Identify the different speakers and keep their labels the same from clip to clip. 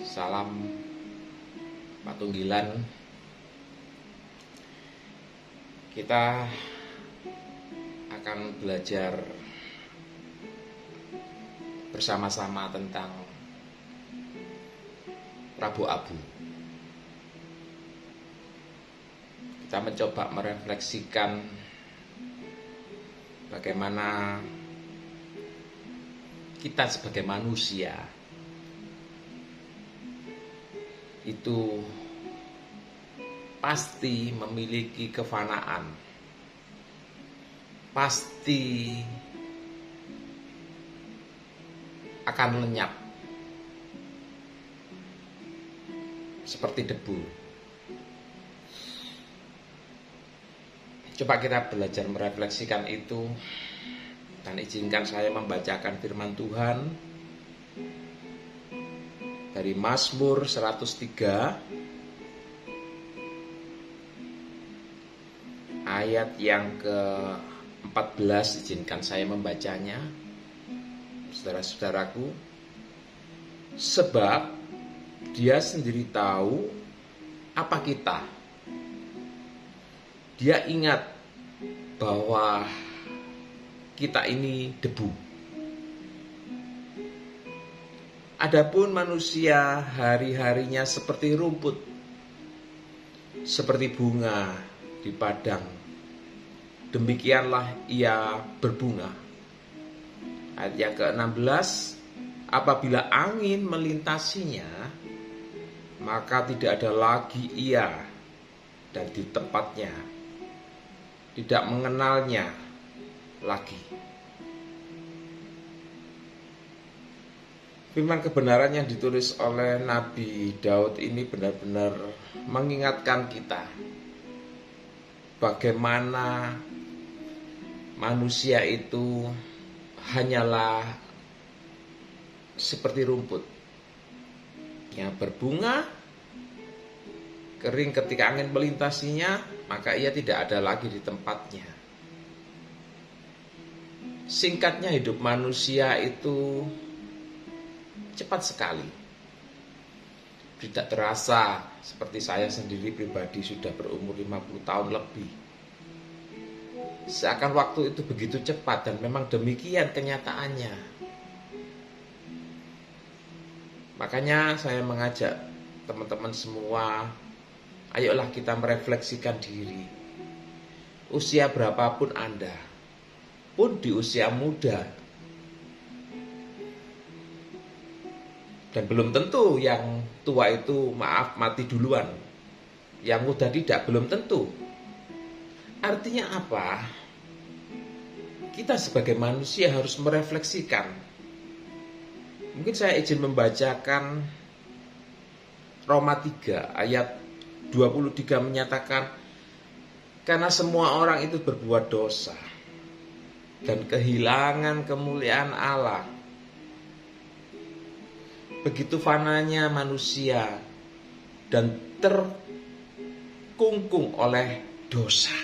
Speaker 1: Salam Patunggilan. Kita akan belajar bersama-sama tentang Rabu Abu. Kita mencoba merefleksikan bagaimana kita sebagai manusia itu pasti memiliki kefanaan, pasti akan lenyap seperti debu. Coba kita belajar merefleksikan itu, dan izinkan saya membacakan firman Tuhan dari Mazmur 103 ayat yang ke-14. Izinkan saya membacanya, saudara-saudaraku. Sebab Dia sendiri tahu apa kita. Dia ingat bahwa kita ini debu. Adapun manusia hari-harinya seperti rumput, seperti bunga di padang. Demikianlah ia berbunga. Ayat yang ke-16, apabila angin melintasinya, maka tidak ada lagi ia, dan di tempatnya tidak mengenalnya lagi. Firman kebenaran yang ditulis oleh Nabi Daud ini benar-benar mengingatkan kita bagaimana manusia itu hanyalah seperti rumput yang berbunga, kering ketika angin melintasinya, maka ia tidak ada lagi di tempatnya. Singkatnya, hidup manusia itu cepat sekali. Tidak terasa, seperti saya sendiri pribadi sudah berumur 50 tahun lebih. Seakan waktu itu begitu cepat, dan memang demikian kenyataannya. Makanya saya mengajak teman-teman semua, ayolah kita merefleksikan diri. Usia berapapun Anda, pun di usia muda, dan belum tentu yang tua itu mati duluan, yang muda tidak, belum tentu. Artinya apa? Kita sebagai manusia harus merefleksikan. Mungkin saya izin membacakan Roma 3 ayat 23 menyatakan, karena semua orang itu berbuat dosa dan kehilangan kemuliaan Allah. Begitu fananya manusia dan terkungkung oleh dosa.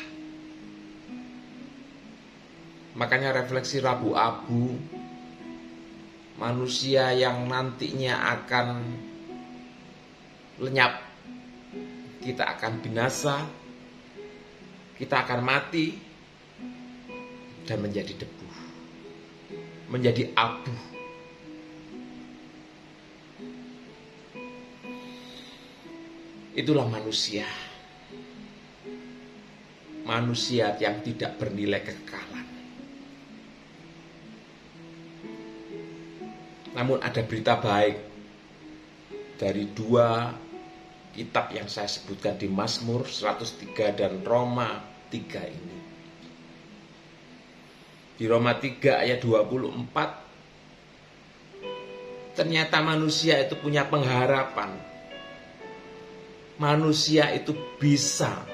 Speaker 1: Makanya refleksi Rabu Abu, manusia yang nantinya akan lenyap, kita akan binasa, kita akan mati dan menjadi debu, menjadi abu. Itulah manusia. Manusia yang tidak bernilai kekekalan. Namun ada berita baik dari dua kitab yang saya sebutkan di Mazmur 103 dan Roma 3 ini. Di Roma 3 ayat 24, ternyata manusia itu punya pengharapan. Manusia itu bisa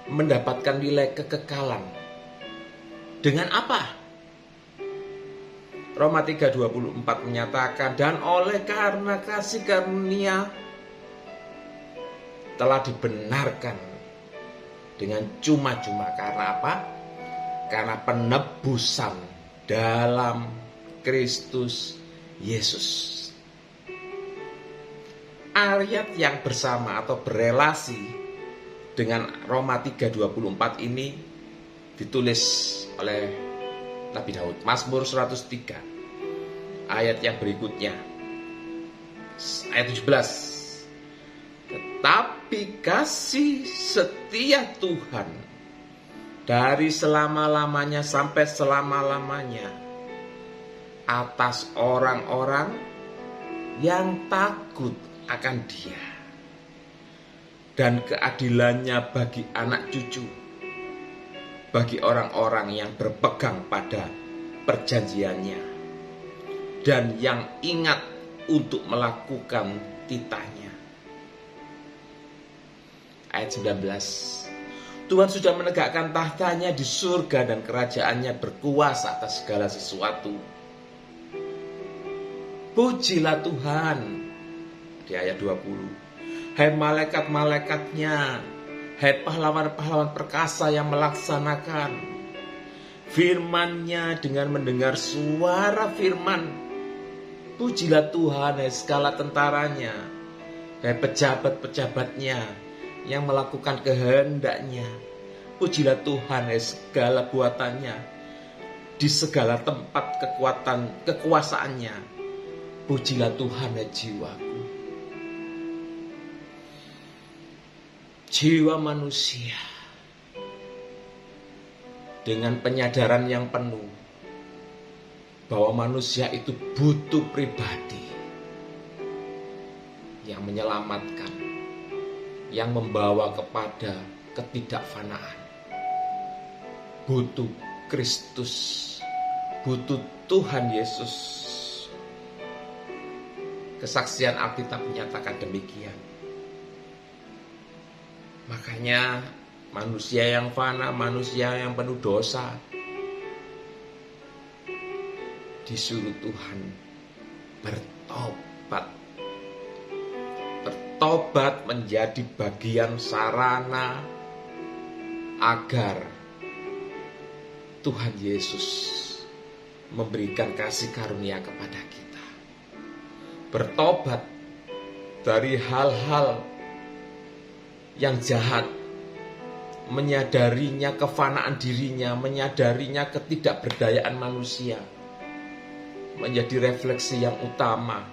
Speaker 1: mendapatkan nilai kekekalan. Dengan apa? Roma 3:24 menyatakan, dan oleh karena kasih karunia telah dibenarkan dengan cuma-cuma. Karena apa? Karena penebusan dalam Kristus Yesus. ayat yang bersama atau berelasi dengan Roma 3:24 ini ditulis oleh Nabi Daud. Mazmur 103 ayat yang berikutnya, ayat 17. Tetapi kasih setia Tuhan dari selama-lamanya sampai selama-lamanya atas orang-orang yang takut akan Dia, dan keadilannya bagi anak cucu, bagi orang-orang yang berpegang pada perjanjiannya dan yang ingat untuk melakukan titahnya. Ayat 19. Tuhan sudah menegakkan tahtanya di surga dan kerajaannya berkuasa atas segala sesuatu. Pujilah Tuhan. Di ayat 20. Hai malaikat-malaikatnya, hai pahlawan-pahlawan perkasa yang melaksanakan firman-Nya dengan mendengar suara firman. Pujilah Tuhan, hai segala tentaranya, hai pejabat-pejabatnya yang melakukan kehendak-Nya. Pujilah Tuhan, hai segala buatannya, di segala tempat kekuasaannya. Pujilah Tuhan, hai jiwaku. Jiwa manusia dengan penyadaran yang penuh bahwa manusia itu butuh pribadi yang menyelamatkan, yang membawa kepada ketidakfanaan. Butuh Kristus, butuh Tuhan Yesus. Kesaksian Alkitab menyatakan demikian. Makanya manusia yang fana, manusia yang penuh dosa, disuruh Tuhan bertobat. Bertobat menjadi bagian sarana agar Tuhan Yesus memberikan kasih karunia kepada kita. Bertobat dari hal-hal yang jahat, menyadarinya kefanaan dirinya, menyadarinya ketidakberdayaan manusia, menjadi refleksi yang utama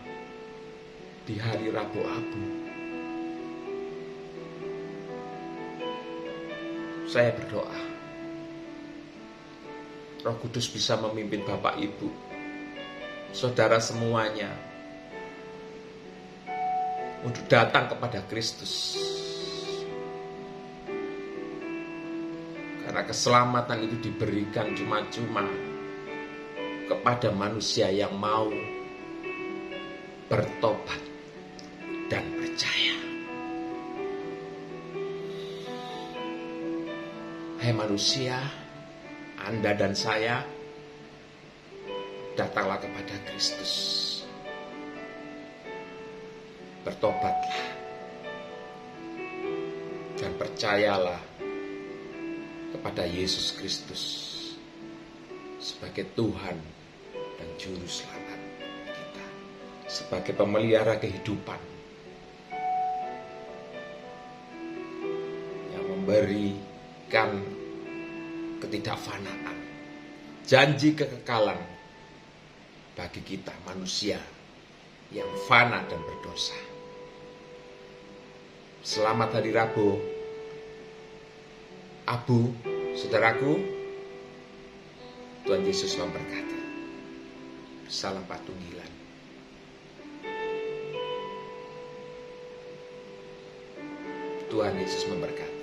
Speaker 1: di hari Rabu Abu. Saya berdoa Roh Kudus bisa memimpin Bapak Ibu, saudara semuanya, untuk datang kepada Kristus. Karena keselamatan itu diberikan cuma-cuma kepada manusia yang mau bertobat dan percaya. Hai manusia, Anda dan saya, datanglah kepada Kristus. Bertobatlah dan percayalah kepada Yesus Kristus sebagai Tuhan dan Juru Selamat kita, sebagai pemelihara kehidupan yang memberikan ketidakfanaan, janji kekekalan bagi kita manusia yang fana dan berdosa. Selamat hari Rabu Abu, saudaraku. Tuhan Yesus memberkati. Salam patunggilan. Tuhan Yesus memberkati.